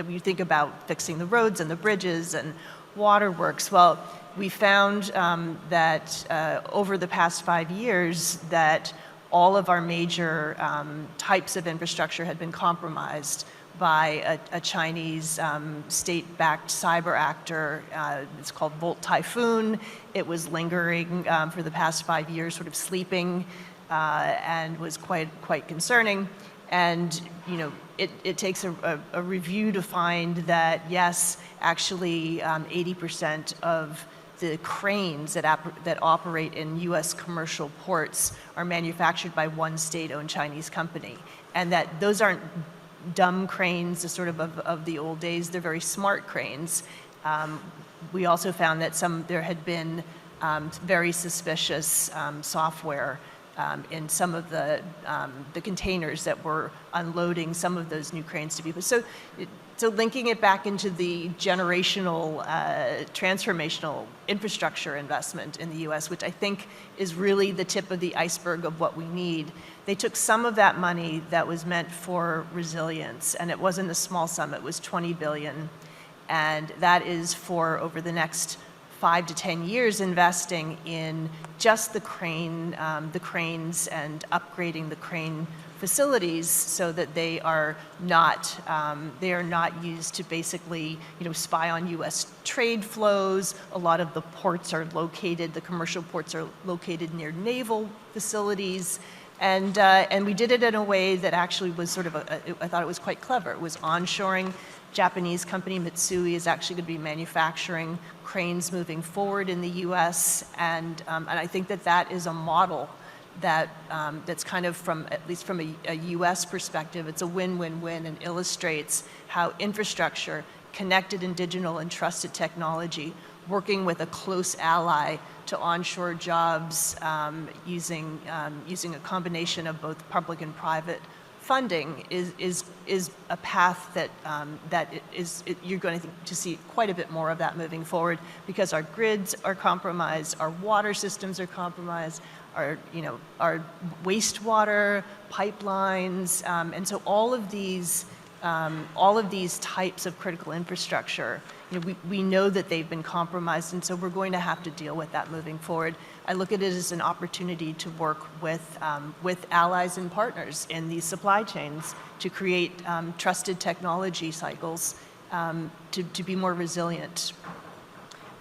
you think about fixing the roads and the bridges and waterworks. Well, we found that over the past 5 years that all of our major types of infrastructure had been compromised by a Chinese state-backed cyber actor. It's called Volt Typhoon. It was lingering for the past 5 years, sort of sleeping, and was quite concerning. And it takes a review to find that yes, actually 80% of the cranes that operate in U.S. commercial ports are manufactured by one state-owned Chinese company, and that those aren't dumb cranes, sort of the old days. They're very smart cranes. We also found that there had been very suspicious software in some of the containers that were unloading some of those new cranes to be put. So linking it back into the generational, transformational infrastructure investment in the US, which I think is really the tip of the iceberg of what we need. They took some of that money that was meant for resilience, and it wasn't a small sum, it was $20 billion. And that is for, over the next 5 to 10 years, investing in just the cranes and upgrading the crane facilities so that they are not used to basically, spy on U.S. trade flows. A lot of the ports are located, the commercial ports are located near naval facilities. And we did it in a way that actually was sort of, I thought it was quite clever. It was onshoring. Japanese company Mitsui is actually going to be manufacturing cranes moving forward in the U.S. And I think that is a model that's kind of at least from a U.S. perspective, it's a win-win-win and illustrates how infrastructure, connected and digital and trusted technology, working with a close ally to onshore jobs using a combination of both public and private funding is a path that you're going to see quite a bit more of that moving forward, because our grids are compromised, our water systems are compromised, our wastewater pipelines, and so all of these types of critical infrastructure, we know that they've been compromised, and so we're going to have to deal with that moving forward. I look at it as an opportunity to work with allies and partners in these supply chains to create trusted technology cycles to be more resilient.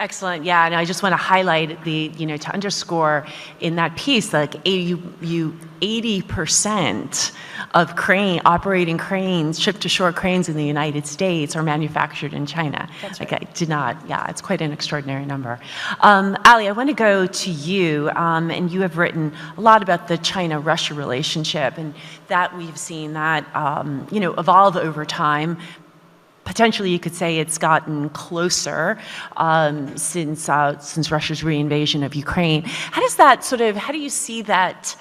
Excellent. Yeah, and I just want to highlight to underscore in that piece, like 80% of operating cranes, ship-to-shore cranes in the United States are manufactured in China. That's right. Like, It's quite an extraordinary number. Ali, I want to go to you, and you have written a lot about the China-Russia relationship, and that we've seen that, evolve over time. Potentially, you could say it's gotten closer since Russia's reinvasion of Ukraine. How do you see that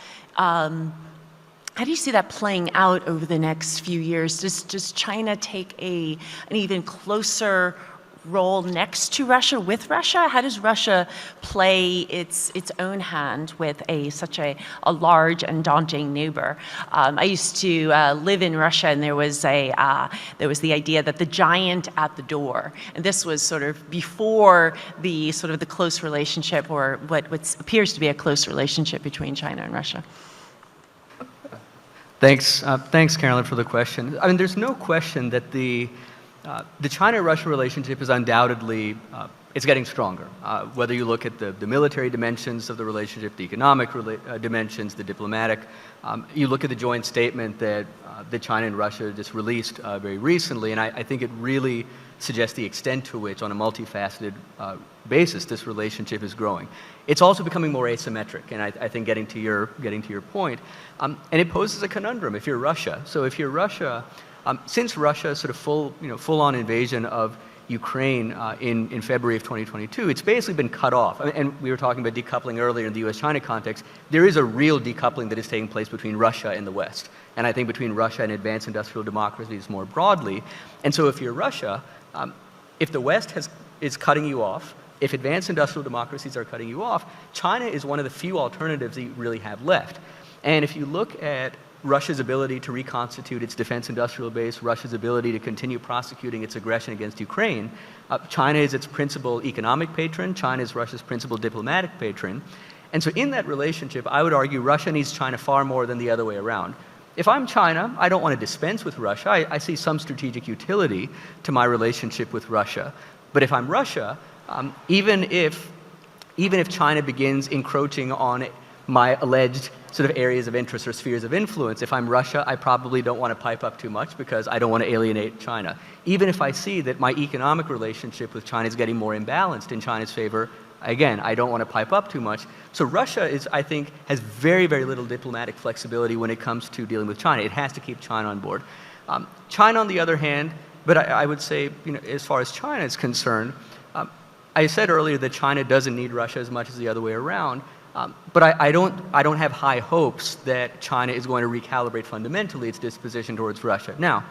playing out over the next few years? Does China take an even closer role next to Russia, with Russia? How does Russia play its own hand with such a large and daunting neighbor? I used to live in Russia, and there was the idea that the giant at the door, and this was sort of before the close relationship, or what appears to be a close relationship between China and Russia. Thanks, Carolyn, for the question. I mean, there's no question that the China-Russia relationship is undoubtedly, it's getting stronger. Whether you look at the military dimensions of the relationship, the economic dimensions, the diplomatic, you look at the joint statement that China and Russia just released very recently, and I think it really suggests the extent to which, on a multifaceted basis, this relationship is growing. It's also becoming more asymmetric, and I think getting to your point, and it poses a conundrum if you're Russia. So if you're Russia, since Russia's sort of full-on invasion of Ukraine in February of 2022, it's basically been cut off. And we were talking about decoupling earlier in the US-China context. There is a real decoupling that is taking place between Russia and the West, and I think between Russia and advanced industrial democracies more broadly. And so if you're Russia, if the West is cutting you off, if advanced industrial democracies are cutting you off, China is one of the few alternatives that you really have left. And if you look at Russia's ability to reconstitute its defense industrial base, Russia's ability to continue prosecuting its aggression against Ukraine, China is its principal economic patron, China is Russia's principal diplomatic patron. And so in that relationship, I would argue Russia needs China far more than the other way around. If I'm China, I don't want to dispense with Russia. I see some strategic utility to my relationship with Russia. But if I'm Russia, even if China begins encroaching on my alleged sort of areas of interest or spheres of influence, if I'm Russia, I probably don't want to pipe up too much because I don't want to alienate China. Even if I see that my economic relationship with China is getting more imbalanced in China's favor, again, I don't want to pipe up too much. So Russia I think, has very, very little diplomatic flexibility when it comes to dealing with China. It has to keep China on board. China, on the other hand, but I would say, as far as China is concerned, I said earlier that China doesn't need Russia as much as the other way around. But I don't have high hopes that China is going to recalibrate fundamentally its disposition towards Russia. Now,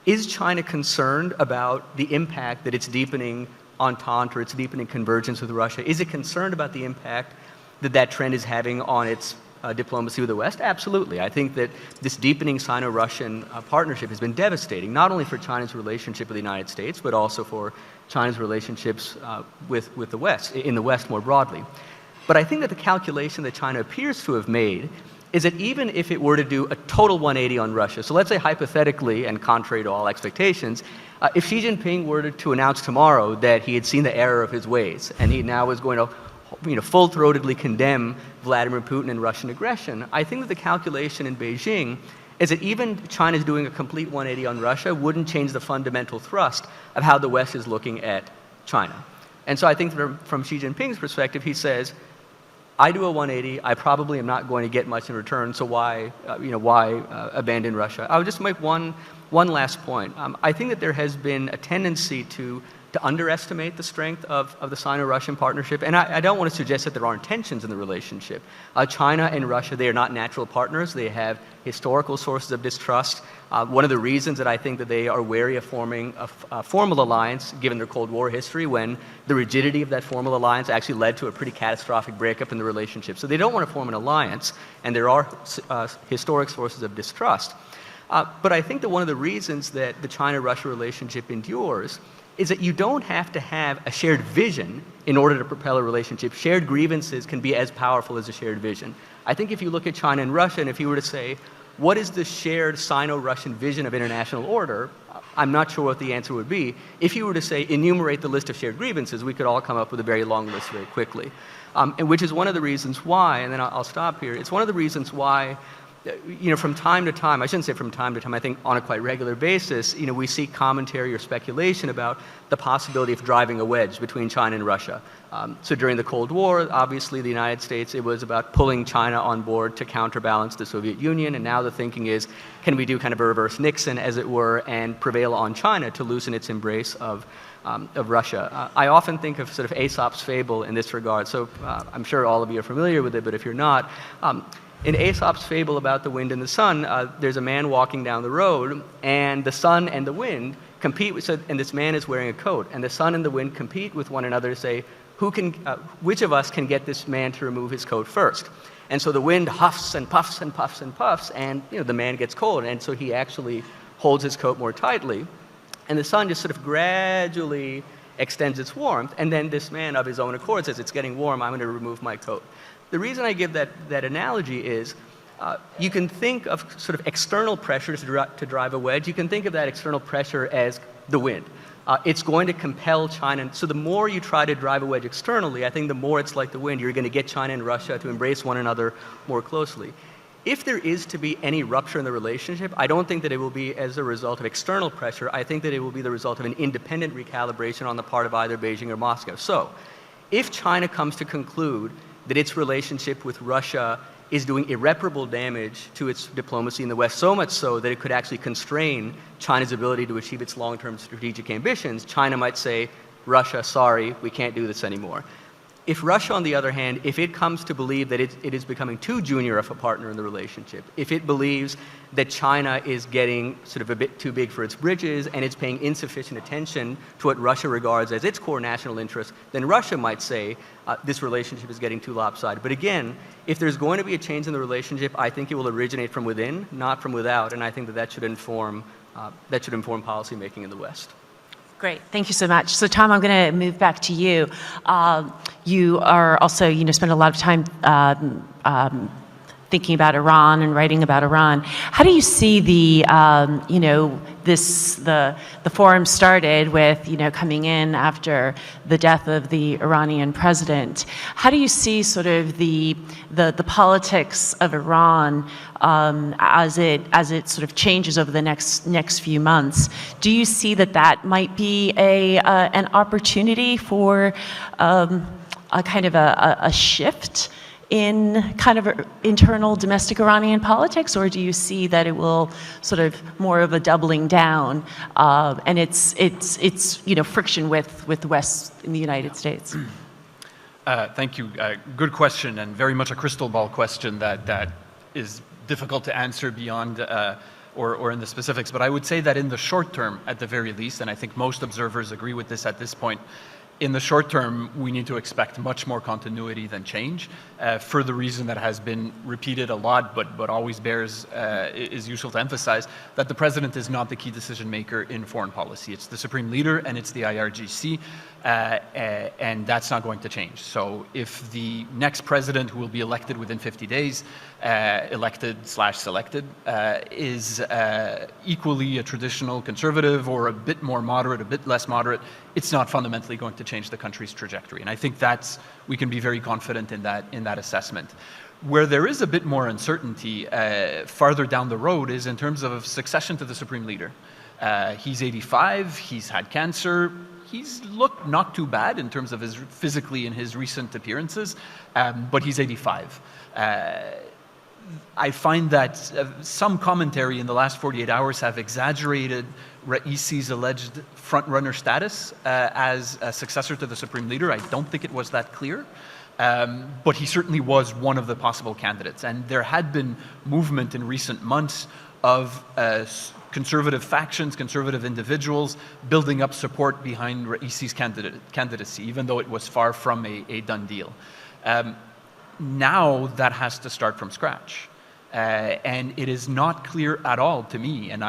is China concerned about the impact that its deepening entente or its deepening convergence with Russia? Is it concerned about the impact that that trend is having on its diplomacy with the West? Absolutely. I think that this deepening Sino-Russian partnership has been devastating, not only for China's relationship with the United States, but also for China's relationships with the West, in the West more broadly. But I think that the calculation that China appears to have made is that even if it were to do a total 180 on Russia, so let's say hypothetically, and contrary to all expectations, if Xi Jinping were to announce tomorrow that he had seen the error of his ways and he now was going to full-throatedly condemn Vladimir Putin and Russian aggression, I think that the calculation in Beijing is that even China's doing a complete 180 on Russia wouldn't change the fundamental thrust of how the West is looking at China. And so I think from Xi Jinping's perspective, he says, I do a 180, I probably am not going to get much in return, so why abandon Russia? I would just make one last point. I think that there has been a tendency to underestimate the strength of the Sino-Russian partnership. And I don't want to suggest that there aren't tensions in the relationship. China and Russia, they are not natural partners. They have historical sources of distrust. One of the reasons that I think that they are wary of forming a formal alliance, given their Cold War history, when the rigidity of that formal alliance actually led to a pretty catastrophic breakup in the relationship. So they don't want to form an alliance, and there are historic sources of distrust. But I think that one of the reasons that the China-Russia relationship endures is that you don't have to have a shared vision in order to propel a relationship. Shared grievances can be as powerful as a shared vision. I think if you look at China and Russia, and if you were to say, what is the shared Sino-Russian vision of international order, I'm not sure what the answer would be. If you were to say, enumerate the list of shared grievances, we could all come up with a very long list very quickly. And which is one of the reasons why, and then I'll stop here, it's one of the reasons why from time to time, I shouldn't say from time to time, I think on a quite regular basis, we see commentary or speculation about the possibility of driving a wedge between China and Russia. So during the Cold War, obviously the United States, it was about pulling China on board to counterbalance the Soviet Union, and now the thinking is, can we do kind of a reverse Nixon, as it were, and prevail on China to loosen its embrace of Russia. I often think of sort of Aesop's fable in this regard, so I'm sure all of you are familiar with it, but if you're not, in Aesop's fable about the wind and the sun, there's a man walking down the road, and the sun and the wind compete and this man is wearing a coat, and the sun and the wind compete with one another to say, which of us can get this man to remove his coat first? And so the wind huffs and puffs and puffs and puffs, and the man gets cold, and so he actually holds his coat more tightly, and the sun just sort of gradually extends its warmth, and then this man of his own accord says, it's getting warm, I'm going to remove my coat. The reason I give that analogy is you can think of sort of external pressures to drive a wedge. You can think of that external pressure as the wind. It's going to compel China. So the more you try to drive a wedge externally, I think the more it's like the wind. You're going to get China and Russia to embrace one another more closely. If there is to be any rupture in the relationship, I don't think that it will be as a result of external pressure. I think that it will be the result of an independent recalibration on the part of either Beijing or Moscow. So if China comes to conclude that its relationship with Russia is doing irreparable damage to its diplomacy in the West, so much so that it could actually constrain China's ability to achieve its long-term strategic ambitions, China might say, Russia, sorry, we can't do this anymore. If Russia, on the other hand, if it comes to believe that it is becoming too junior of a partner in the relationship, if it believes that China is getting sort of a bit too big for its britches and it's paying insufficient attention to what Russia regards as its core national interest, then Russia might say this relationship is getting too lopsided. But again, if there's going to be a change in the relationship, I think it will originate from within, not from without, and I think that should inform policy making in the West. Great, thank you so much. So Tom, I'm going to move back to you. You are also, spend a lot of time thinking about Iran and writing about Iran. How do you see the forum started with, coming in after the death of the Iranian president? How do you see sort of the politics of Iran as it sort of changes over the next few months? Do you see that might be an opportunity for a kind of a shift in kind of internal domestic Iranian politics, or do you see that it will sort of more of a doubling down and it's friction with the West in the United States? Thank you. Good question, and very much a crystal ball question that is difficult to answer beyond or in the specifics. But I would say that in the short term, at the very least, and I think most observers agree with this at this point, in the short term, we need to expect much more continuity than change, for the reason that has been repeated a lot, but always is useful to emphasize, that the president is not the key decision maker in foreign policy. It's the supreme leader and it's the IRGC, and that's not going to change. So if the next president, who will be elected within 50 days, elected/selected, is equally a traditional conservative or a bit more moderate, a bit less moderate, it's not fundamentally going to change the country's trajectory. And I think we can be very confident in that assessment. Where there is a bit more uncertainty farther down the road is in terms of succession to the supreme leader. He's 85, he's had cancer, he's looked not too bad in terms of physically in his recent appearances, but he's 85. I find that some commentary in the last 48 hours have exaggerated Raisi's alleged front-runner status as a successor to the supreme leader. I don't think it was that clear, but he certainly was one of the possible candidates. And there had been movement in recent months of conservative factions, conservative individuals building up support behind Raisi's candidacy, even though it was far from a done deal. Now that has to start from scratch. And it is not clear at all to me, and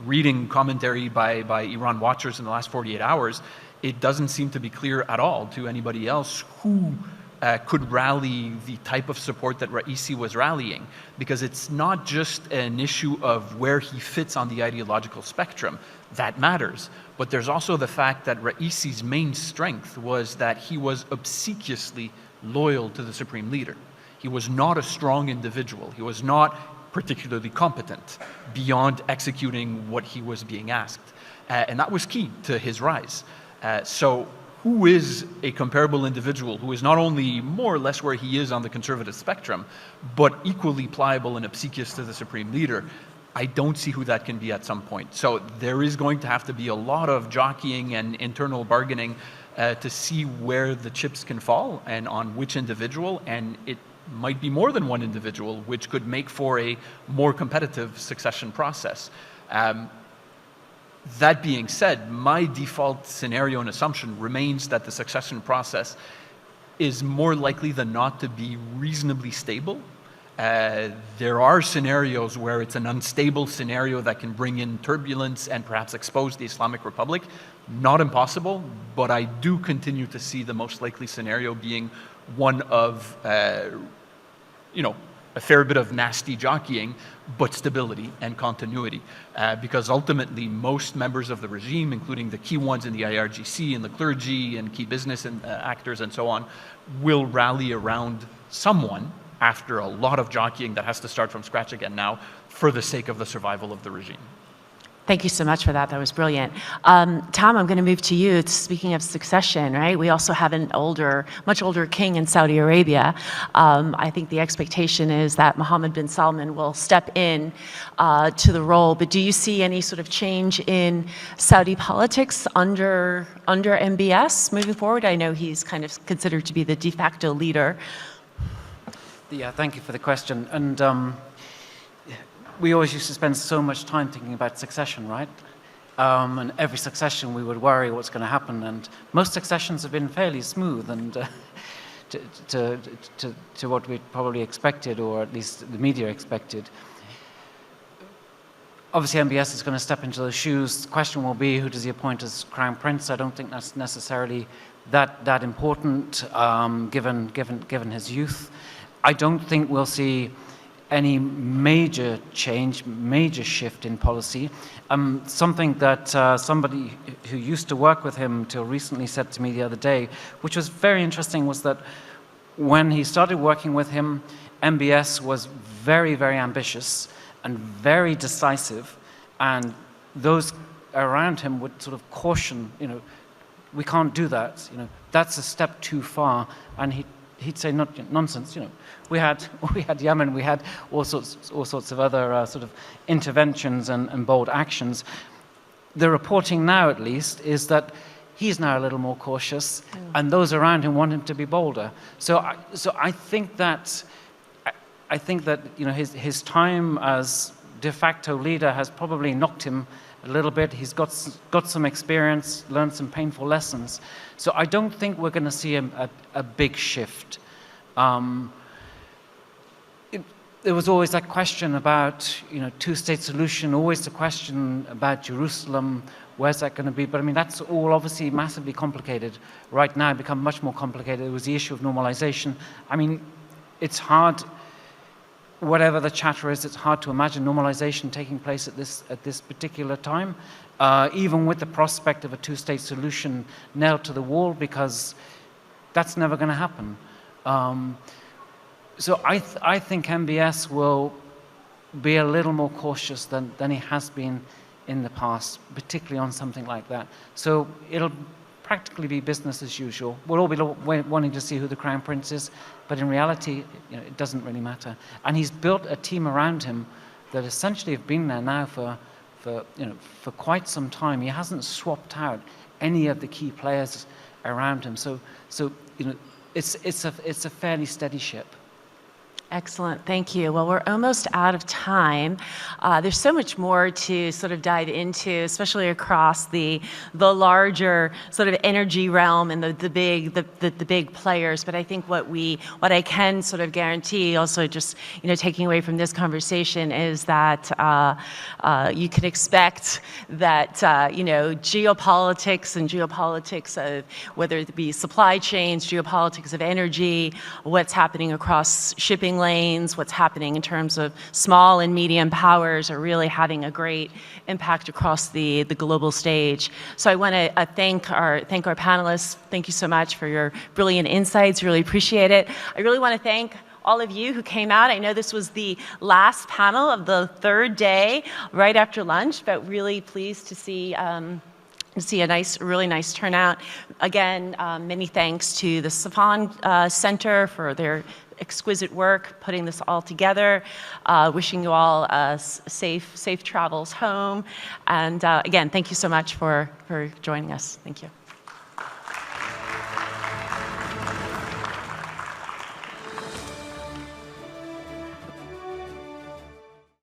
reading commentary by Iran watchers in the last 48 hours, it doesn't seem to be clear at all to anybody else who could rally the type of support that Raisi was rallying, because it's not just an issue of where he fits on the ideological spectrum. That matters. But there's also the fact that Raisi's main strength was that he was obsequiously loyal to the supreme leader. He was not a strong individual. He was not particularly competent beyond executing what he was being asked. And that was key to his rise. So who is a comparable individual who is not only more or less where he is on the conservative spectrum, but equally pliable and obsequious to the supreme leader? I don't see who that can be at some point. So there is going to have to be a lot of jockeying and internal bargaining to see where the chips can fall and on which individual, and it might be more than one individual, which could make for a more competitive succession process. That being said, my default scenario and assumption remains that the succession process is more likely than not to be reasonably stable. There are scenarios where it's an unstable scenario that can bring in turbulence and perhaps expose the Islamic Republic. Not impossible, but I do continue to see the most likely scenario being one of, a fair bit of nasty jockeying, but stability and continuity. Because ultimately, most members of the regime, including the key ones in the IRGC and the clergy and key business actors and so on, will rally around someone after a lot of jockeying that has to start from scratch again now for the sake of the survival of the regime. Thank you so much for that. That was brilliant. Tom, I'm going to move to you. Speaking of succession, right? We also have an much older king in Saudi Arabia. I think the expectation is that Mohammed bin Salman will step in to the role. But do you see any sort of change in Saudi politics under MBS moving forward? I know he's kind of considered to be the de facto leader. Yeah, thank you for the question. And we always used to spend so much time thinking about succession, right? And every succession we would worry what's going to happen. And most successions have been fairly smooth and to what we probably expected, or at least the media expected. Obviously, MBS is going to step into those shoes. The question will be, who does he appoint as Crown Prince? I don't think that's necessarily that important, given his youth. I don't think we'll see any major change, major shift in policy. Something that somebody who used to work with him till recently said to me the other day, which was very interesting, was that when he started working with him, MBS was very, very ambitious and very decisive, and those around him would sort of caution, we can't do that, that's a step too far, and he'd say, nonsense, we had Yemen, we had all sorts of other sort of interventions and bold actions. The reporting now, at least, is that he's now a little more cautious, and those around him want him to be bolder. So I think that his time as de facto leader has probably knocked him a little bit. He's got some experience, learned some painful lessons. So I don't think we're going to see a big shift. There was always that question about, two-state solution, always the question about Jerusalem, where's that going to be? But I mean, that's all obviously massively complicated right now, become much more complicated. It was the issue of normalization. I mean, it's hard, whatever the chatter is, it's hard to imagine normalization taking place at this particular time, even with the prospect of a two-state solution nailed to the wall, because that's never going to happen. So I think MBS will be a little more cautious than he has been in the past, particularly on something like that. So it'll practically be business as usual. We'll all be wanting to see who the Crown Prince is, but in reality, it doesn't really matter. And he's built a team around him that essentially have been there now for quite some time. He hasn't swapped out any of the key players around him. So it's a fairly steady ship. Excellent, thank you. Well, we're almost out of time. There's so much more to sort of dive into, especially across the larger sort of energy realm and the big players. But I think what I can sort of guarantee, also just taking away from this conversation, is that you can expect that geopolitics and geopolitics of whether it be supply chains, geopolitics of energy, what's happening across shipping lanes, what's happening in terms of small and medium powers are really having a great impact across the global stage. So I want to thank our panelists. Thank you so much for your brilliant insights. Really appreciate it. I really want to thank all of you who came out. I know this was the last panel of the third day, right after lunch, but really pleased to see a really nice turnout. Again, many thanks to the Safan Center for their exquisite work putting this all together. Wishing you all safe travels home. And again, thank you so much for joining us. Thank you.